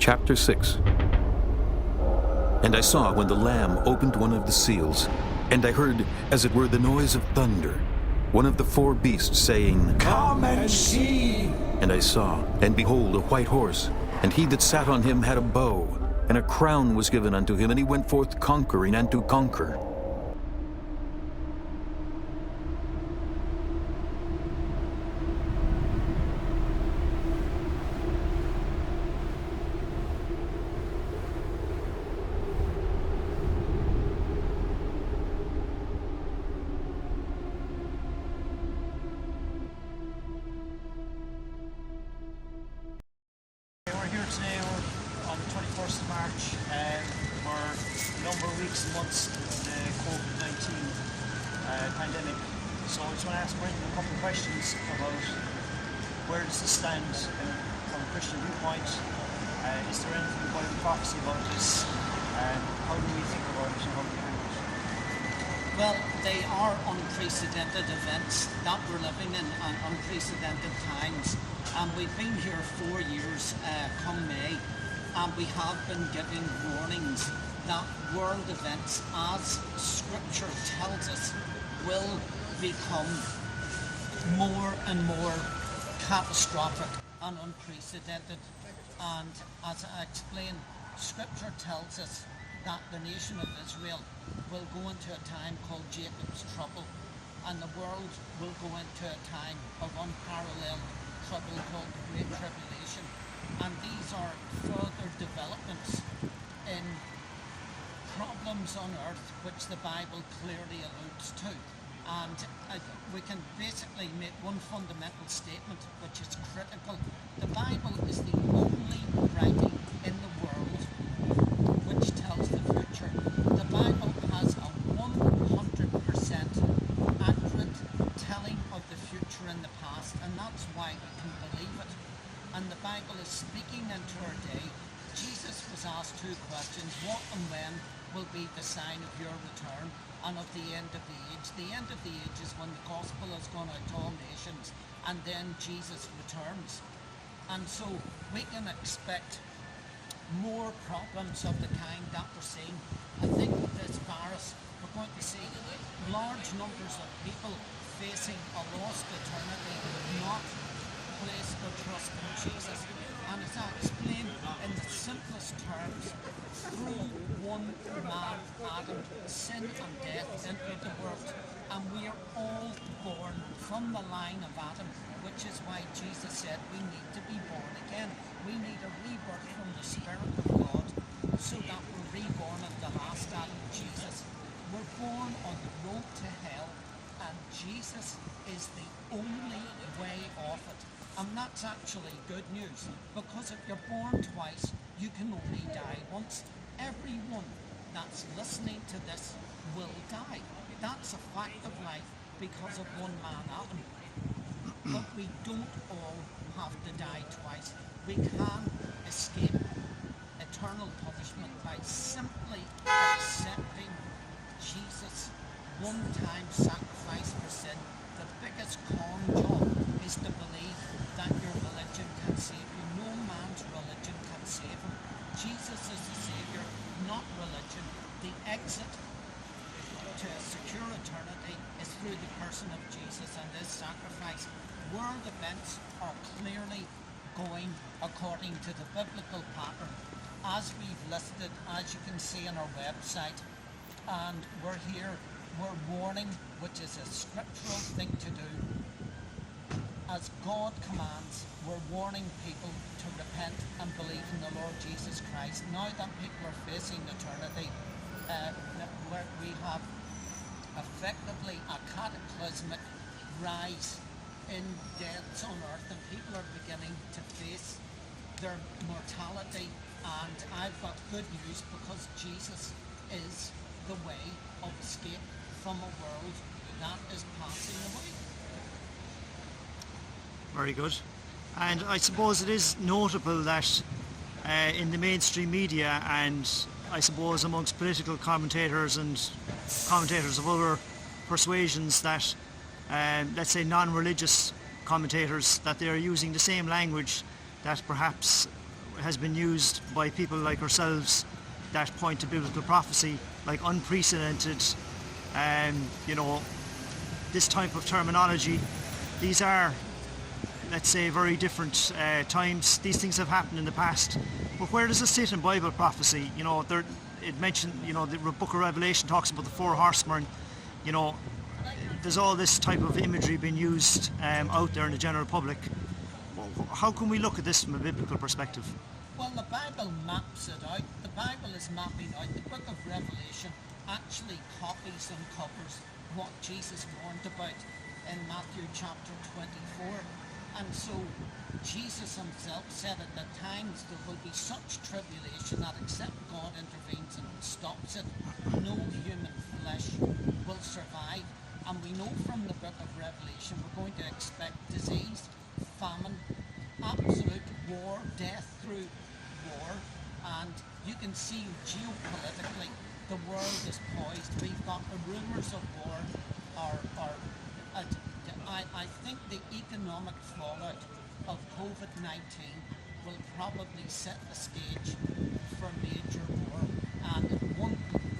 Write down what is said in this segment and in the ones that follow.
Chapter 6. And I saw when the Lamb opened one of the seals, and I heard, as it were the noise of thunder, one of the four beasts saying, Come and see! And I saw, and behold, a white horse, and he that sat on him had a bow, and a crown was given unto him, and he went forth conquering and to conquer. Today we're on the 21st of March. We're a number of weeks and months into the COVID-19 pandemic. So I just want to ask Brendan a couple of questions about where does this stand from a Christian viewpoint? Is there anything about the prophecy about this? How do we think about it and how do we handle it? Well, they are unprecedented events that we're living in and unprecedented times. And we've been here 4 years come May, and we have been giving warnings that world events, as Scripture tells us, will become more and more catastrophic and unprecedented. And as I explained, Scripture tells us that the nation of Israel will go into a time called Jacob's trouble, and the world will go into a time of unparalleled trouble called the Great Tribulation. And these are further developments in problems on earth which the Bible clearly alludes to. And we can basically make one fundamental statement which is critical. The Bible is the only writing in the world which tells the future. The Bible has a 100% accurate telling of the future and the past, and that's why we can believe it. And the Bible is speaking into our day. Jesus was asked two questions: what and when will be the sign of your return and of the end of the age? The end of the age is when the gospel has gone out to all nations, and then Jesus returns. And so we can expect more problems of the kind that we're seeing. I think this virus, we're going to see large numbers of people facing a lost eternity, not place their trust in Jesus. And as I explained in the simplest terms, through one man, Adam, sin and death entered the world, and we are all born from the line of Adam, which is why Jesus said we need to be born again. We need a rebirth from the Spirit of God, so that we're reborn of the last Adam, Jesus. We're born on the road to hell, and Jesus is the only way off it. And that's actually good news, because if you're born twice, you can only die once. Everyone that's listening to this will die. That's a fact of life because of one man, Adam. But we don't all have to die twice. We can escape eternal punishment by simply accepting Jesus' one-time sacrifice for sin. The biggest con job is to believe that your religion can save you. No man's religion can save him. Jesus is the Savior, not religion. The exit to a secure eternity is through the person of Jesus and his sacrifice. World events are clearly going according to the biblical pattern, as we've listed, as you can see on our website. And we're here, we're warning, which is a scriptural thing to do. As God commands, we're warning people to repent and believe in the Lord Jesus Christ. Now that people are facing eternity, where we have effectively a cataclysmic rise in deaths on earth, and people are beginning to face their mortality. And I've got good news, because Jesus is the way of escape from a world that is passing away. Very good. And I suppose it is notable that in the mainstream media, and I suppose amongst political commentators and commentators of other persuasions, that let's say non-religious commentators, that they are using the same language that perhaps has been used by people like ourselves that point to biblical prophecy, like unprecedented, you know, this type of terminology. These are, let's say, very different times. These things have happened in the past. But where does it sit in Bible prophecy? You know, it mentioned, you know, the book of Revelation talks about the 4 horsemen. You know, there's all this type of imagery being used out there in the general public. How can we look at this from a biblical perspective? Well, the Bible maps it out. The Bible is mapping out. The book of Revelation actually copies and covers what Jesus warned about in Matthew chapter 24. And so Jesus himself said at the times there will be such tribulation that except God intervenes and stops it, no human flesh will survive. And we know from the book of Revelation we're going to expect disease, famine, absolute war, death through war. And you can see geopolitically the world is poised. We've got the rumours of war I think the economic fallout of COVID-19 will probably set the stage for major war. And one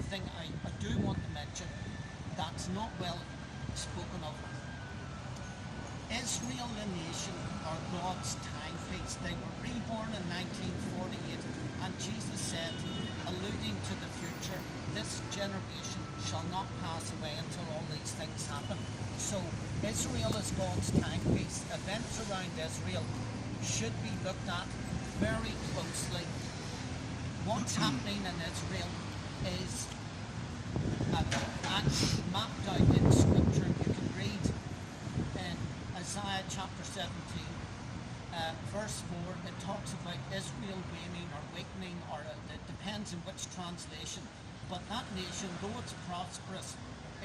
thing I do want to mention that's not well spoken of. Israel, the nation, are God's timepiece. They were reborn in 1948, and Jesus said, alluding to the future, this generation shall not pass away until all these things happen. So Israel is God's timepiece. Events around Israel should be looked at very closely. What's happening in Israel is actually mapped out in Scripture. You can read in Isaiah chapter 17, verse 4, it talks about Israel waning or weakening, or it depends on which translation. But that nation, though it's prosperous,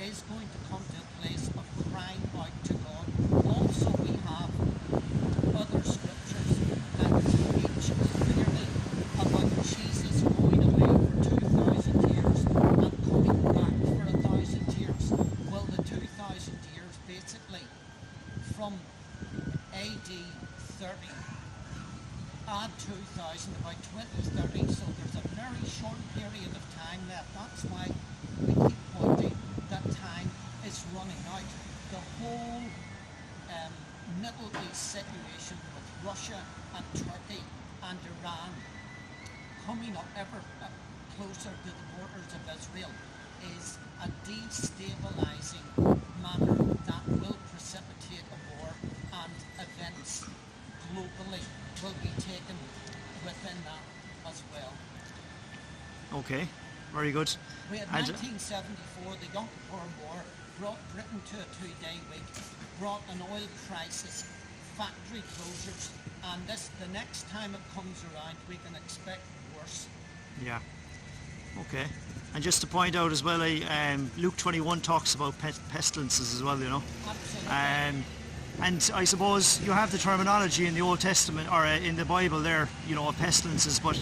is going to come to a place of crying out to God. Also, we have other scriptures that teach clearly about Jesus going away for 2,000 years and coming back for 1,000 years. Well, the 2,000 years basically from AD 30 add 2,000 about 2030, so there's a very short period of time left. That's why we keep pointing that time is running out. The whole Middle East situation with Russia and Turkey and Iran coming up ever closer to the borders of Israel is a destabilizing manner that will precipitate a war, and events globally will be taken within that as well. Okay, very good. We had 1974, the Yom Kippur War brought Britain to a 2-day week, brought an oil crisis, factory closures, and the next time it comes around we can expect worse. Yeah. Okay. And just to point out as well, Luke 21 talks about pestilences as well, you know. Absolutely. And I suppose you have the terminology in the Old Testament or in the Bible there, you know, pestilences, but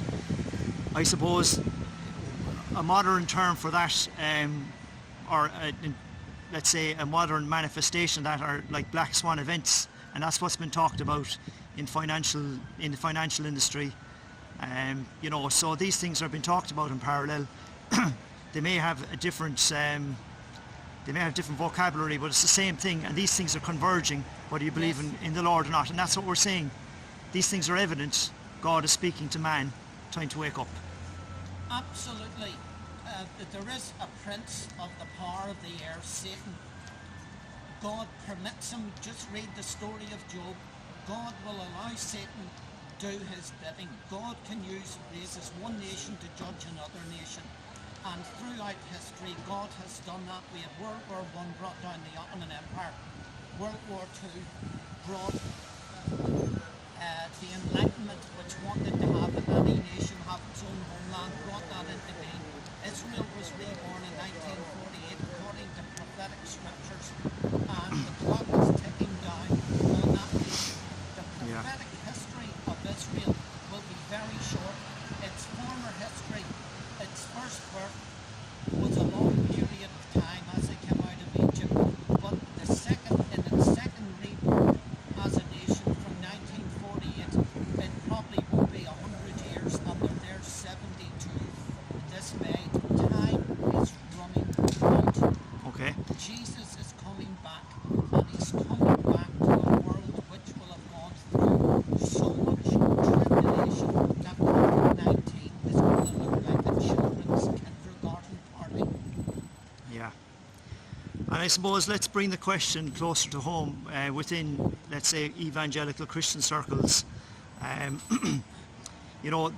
I suppose a modern term for that, let's say a modern manifestation that are like black swan events, and that's what's been talked about in the financial industry. You know, so these things are being talked about in parallel. They may have a different vocabulary, but it's the same thing, and these things are converging, whether you believe in the Lord or not. And that's what we're saying. These things are evident. God is speaking to man, time to wake up. Absolutely. There is a prince of the power of the air, Satan. God permits him. Just read the story of Job. God will allow Satan do his bidding. God can raises one nation to judge another nation. And throughout history, God has done that. We had World War I brought down the Ottoman Empire. World War II brought the Enlightenment, which wanted to have any nation have its own homeland, brought that into being. Israel was reborn in 1948 according to prophetic scriptures, and the clock is ticking down on that nation. The prophetic history of Israel will be very short. Its former history, its first birth, was a long period of time as it came out of Egypt, but in its second rebirth as a I suppose let's bring the question closer to home within, let's say, evangelical Christian circles. Um,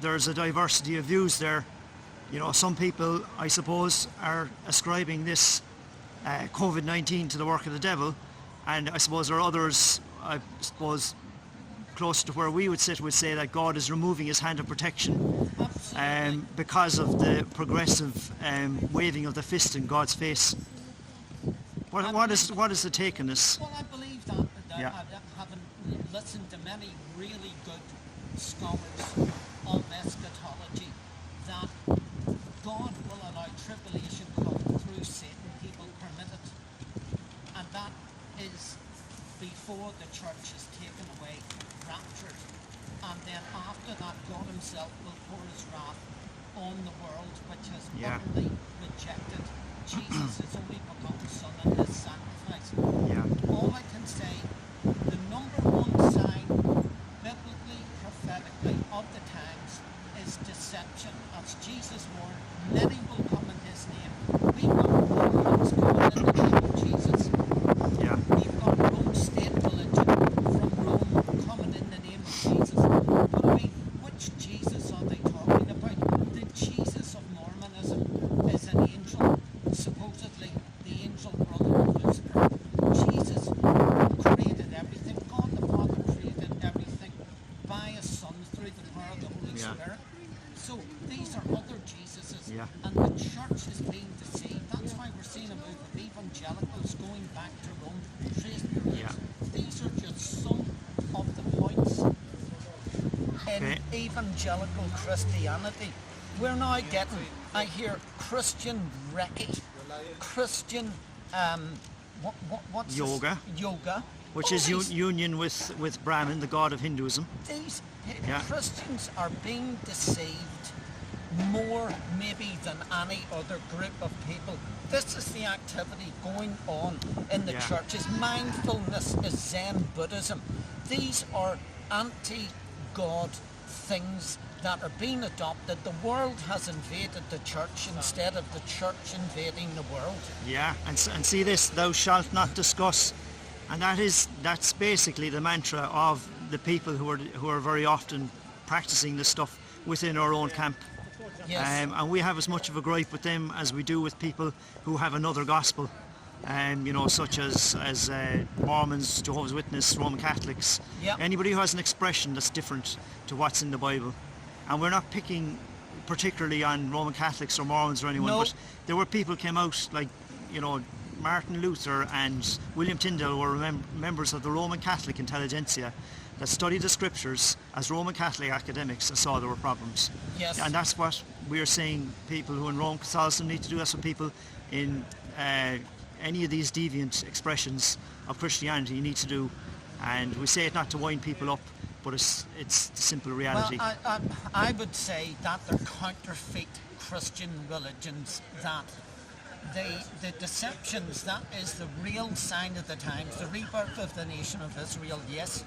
there's a diversity of views there. Some people, I suppose, are ascribing this COVID-19 to the work of the devil, and I suppose there are others, I suppose, close to where we would sit, would say that God is removing his hand of protection because of the progressive waving of the fist in God's face. What is the take on this? Well, I believe that having listened to many really good scholars of eschatology, that God will allow tribulation come through Satan. He will permit it. And that is before the church is taken away, raptured. And then after that, God himself will pour his wrath on the world, which has utterly rejected Jesus, his only begotten Son, and his sacrifice. All I can say, the number one sign, biblically, prophetically, of the times is deception. As Jesus warned, many will come in his name. We've got Romans coming in the name of Jesus. We've got Rome state religion from Rome coming in the name of Jesus. But I mean, which Jesus are they talking about? The Jesus of Mormonism is an angel, supposedly the angel brother of Lucifer. Jesus created everything. God the Father created everything by his Son through the power of the Holy Spirit. So these are other Jesuses, and the church is being deceived. That's why we're seeing a move of evangelicals going back to Rome, tracing their roots. These are just some of the points in evangelical Christianity. We're now getting, I hear, Christian Reiki, Christian, what's yoga. This? Yoga. Which is union with Brahman, the god of Hinduism. These Christians are being deceived more maybe than any other group of people. This is the activity going on in the churches. Mindfulness is Zen Buddhism. These are anti-God things that are being adopted. The world has invaded the church instead of the church invading the world. And see this, thou shalt not discuss. And that's basically the mantra of the people who are very often practicing this stuff within our own camp. And we have as much of a gripe with them as we do with people who have another gospel, such as Mormons, Jehovah's Witnesses, Roman Catholics. Anybody who has an expression that's different to what's in the Bible. And we're not picking particularly on Roman Catholics or Mormons or anyone, but there were people came out like, Martin Luther and William Tyndale were members of the Roman Catholic intelligentsia that studied the scriptures as Roman Catholic academics and saw there were problems. And that's what we're saying people who in Roman Catholicism need to do. That's what people in any of these deviant expressions of Christianity need to do. And we say it not to wind people up, but it's simple reality. Well, I would say that they're counterfeit Christian religions, that the deceptions, that is the real sign of the times. The rebirth of the nation of Israel, yes,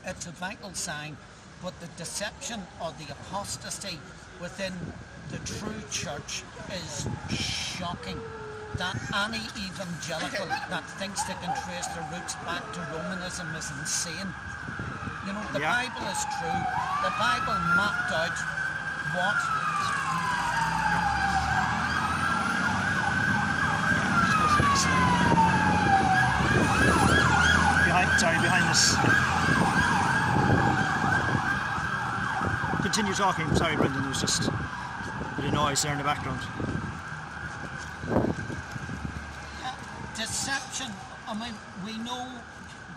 it's a vital sign, but the deception or the apostasy within the true church is shocking. That any evangelical that thinks they can trace their roots back to Romanism is insane. The Bible is true. The Bible mapped out what behind us. Continue talking. Sorry, Brendan, there was just a bit of noise there in the background. Deception. I mean, we know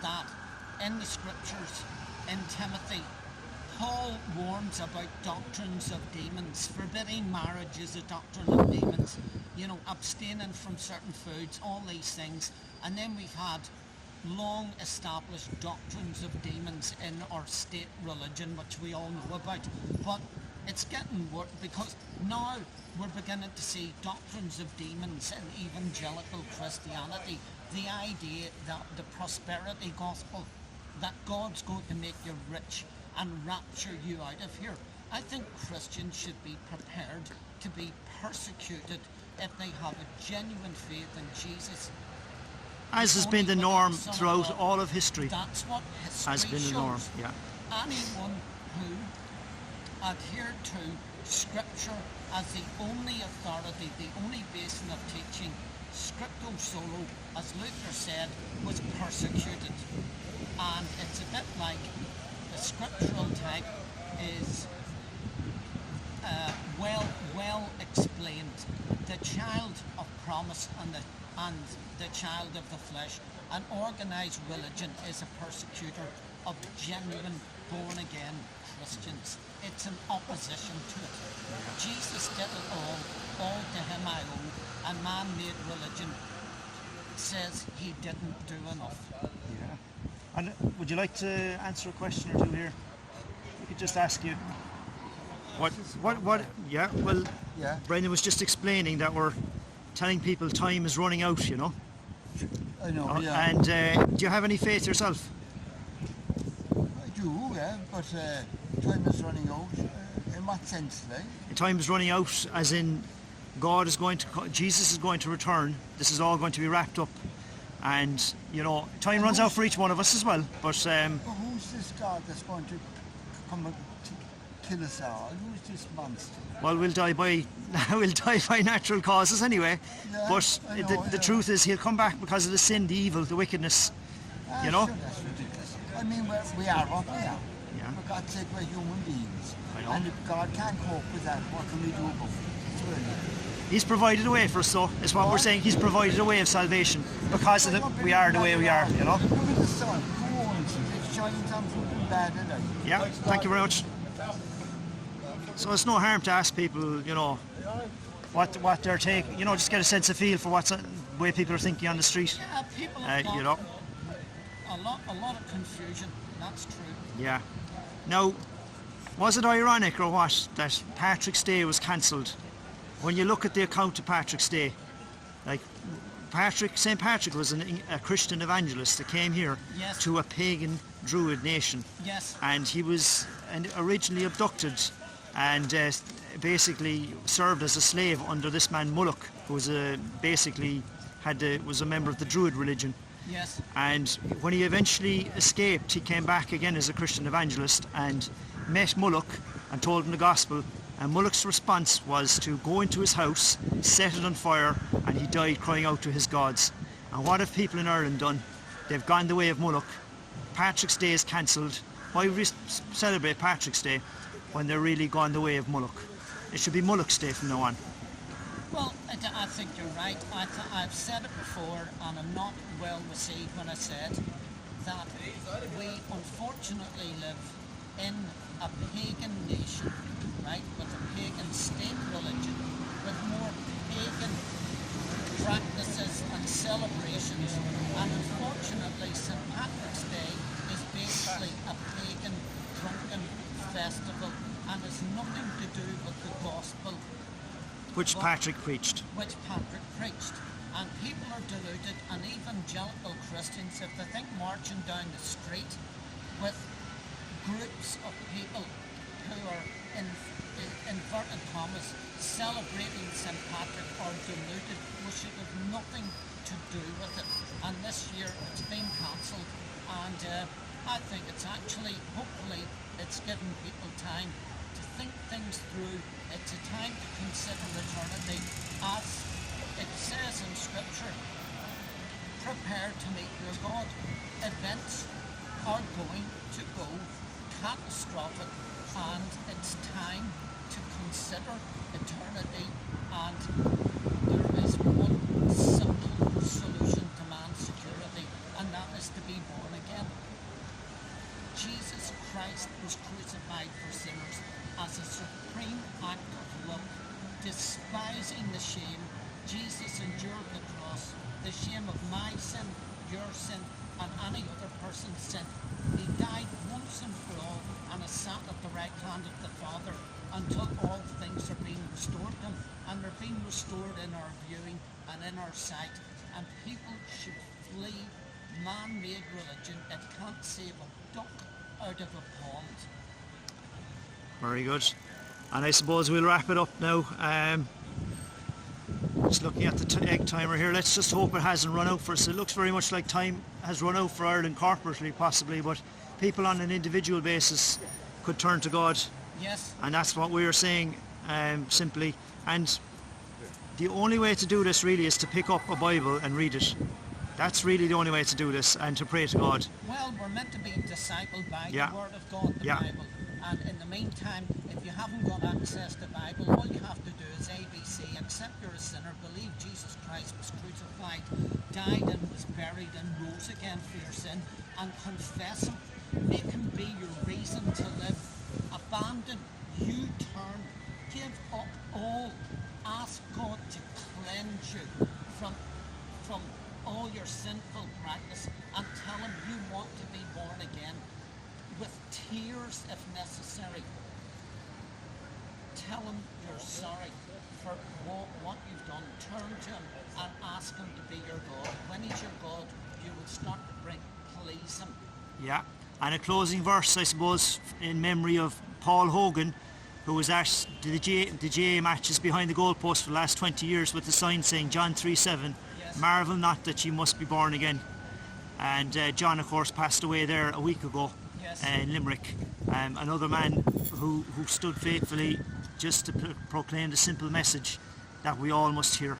that in the scriptures, in Timothy, Paul warns about doctrines of demons. Forbidding marriage is a doctrine of demons. Abstaining from certain foods, all these things. And then we've had long established doctrines of demons in our state religion, which we all know about. But it's getting worse because now we're beginning to see doctrines of demons in evangelical Christianity. The idea that the prosperity gospel, that God's going to make you rich and rapture you out of here. I think Christians should be prepared to be persecuted if they have a genuine faith in Jesus. As has been the norm throughout all of history. That's what history Has been the norm, shows. yeah. Anyone who adhered to Scripture as the only authority, the only basin of teaching, scripto solo, as Luther said, was persecuted. And it's a bit like the scriptural type is well explained. The child of promise and the child of the flesh. An organised religion is a persecutor of genuine born-again Christians. It's an opposition to it. Jesus did it all to him I owe, and man-made religion says he didn't do enough. Yeah. And would you like to answer a question or two here? We could just ask you. What? Yeah. Well, Yeah. Brendan was just explaining that we're telling people time is running out. You know. I know, yeah. And do you have any faith yourself? I do, yeah, but time is running out. In what sense, like? Time is running out, as in God is going to, Jesus is going to return. This is all going to be wrapped up, and time runs out for each one of us as well. But But who's this God that's going to come and kill us all? Who's this monster? well, we'll die by natural causes anyway. Yeah, But I know, the yeah. truth is, he'll come back because of the sin, the evil, the wickedness. You know? Sure, that's ridiculous. I mean, we are what we are. Yeah. For God's sake, we're human beings. I know. And if God can't cope with that, what can we do about it? It's really- He's provided a way for us, though. Is what we're saying. He's provided a way of salvation because we are the way we are. You know? Look at the sun. Go on, it shines on something bad, isn't it? Yeah. Thank you very much. So it's no harm to ask people, what they're taking. Just get a sense of feel for what's the way people are thinking on the street. Yeah, people have got You know. a lot of confusion. That's true. Yeah. Now, was it ironic or what that Patrick's Day was cancelled? When you look at the account of Patrick's Day, like St. Patrick was a Christian evangelist that came here Yes. to a pagan Druid nation, Yes. and he was originally abducted and basically served as a slave under this man Mulloch, who was was a member of the Druid religion. Yes. And when he eventually escaped, he came back again as a Christian evangelist and met Mulloch and told him the gospel. And Mulloch's response was to go into his house, set it on fire, and he died crying out to his gods. And what have people in Ireland done? They've gone the way of Mulloch. Patrick's Day is cancelled. Why would we celebrate Patrick's Day when they're really gone the way of Mulloch? It should be Mulloch's Day from now on. Well, I think you're right. I've said it before, and I'm not well received when I said that we unfortunately live in a pagan nation, right, with a pagan state religion, with more pagan practices and celebrations, and unfortunately St. Patrick's Day is basically a pagan drunken festival and has nothing to do with the gospel Which Patrick preached. which Patrick preached. And people are deluded, and evangelical Christians, if they think marching down the street with groups of people who are in inverted commas celebrating St. Patrick are deluded, we should have nothing to do with it. And this year it's been cancelled, and I think it's actually, hopefully, it's given people time to think things through. It's a time to consider eternity, as it says in Scripture, prepare to meet your God. Events are going to go catastrophic, and it's time to consider eternity, and there is one simple solution to man's security, and that is to be born again. Jesus Christ was crucified for sinners as a supreme act of love, despising the shame. Jesus endured the cross, the shame of my sin, your sin, and any other person's sin. He died once and for all, and is sat at the right hand of the Father until all things are being restored to him, and they're being restored in our viewing and in our sight. And people should flee man-made religion. It can't save a duck out of a pond. Very good. And I suppose we'll wrap it up now. Just looking at the egg timer here, let's just hope it hasn't run out for us. It looks very much like time has run out for Ireland corporately, possibly, but people on an individual basis could turn to God, Yes. and that's what we are saying, simply. And the only way to do this really is to pick up a Bible and read it. That's really the only way to do this, and to pray to God. Well, we're meant to be discipled by Yeah. the Word of God, the Yeah. Bible. And in the meantime, if you haven't got access to the Bible, all you have to do is ABC, accept you're a sinner, believe Jesus Christ was crucified, died and was buried and rose again for your sin, and confess Him. Make Him be your reason to live. Abandon, U-turn, give up all. Ask God to cleanse you from all your sinful practice, and tell Him you want to be born again, with tears if necessary. Tell Him you're sorry for what you've done. Turn to Him and ask Him to be your God. When He's your God, you will start to please Him. Yeah, and a closing verse, I suppose, in memory of Paul Hogan, who was at the GA matches behind the goalpost for the last 20 years with the sign saying John 3:7, Yes. marvel not that you must be born again. And John, of course, passed away there a week ago. Yes. In Limerick. Another man who stood faithfully just to proclaim the simple message that we all must hear.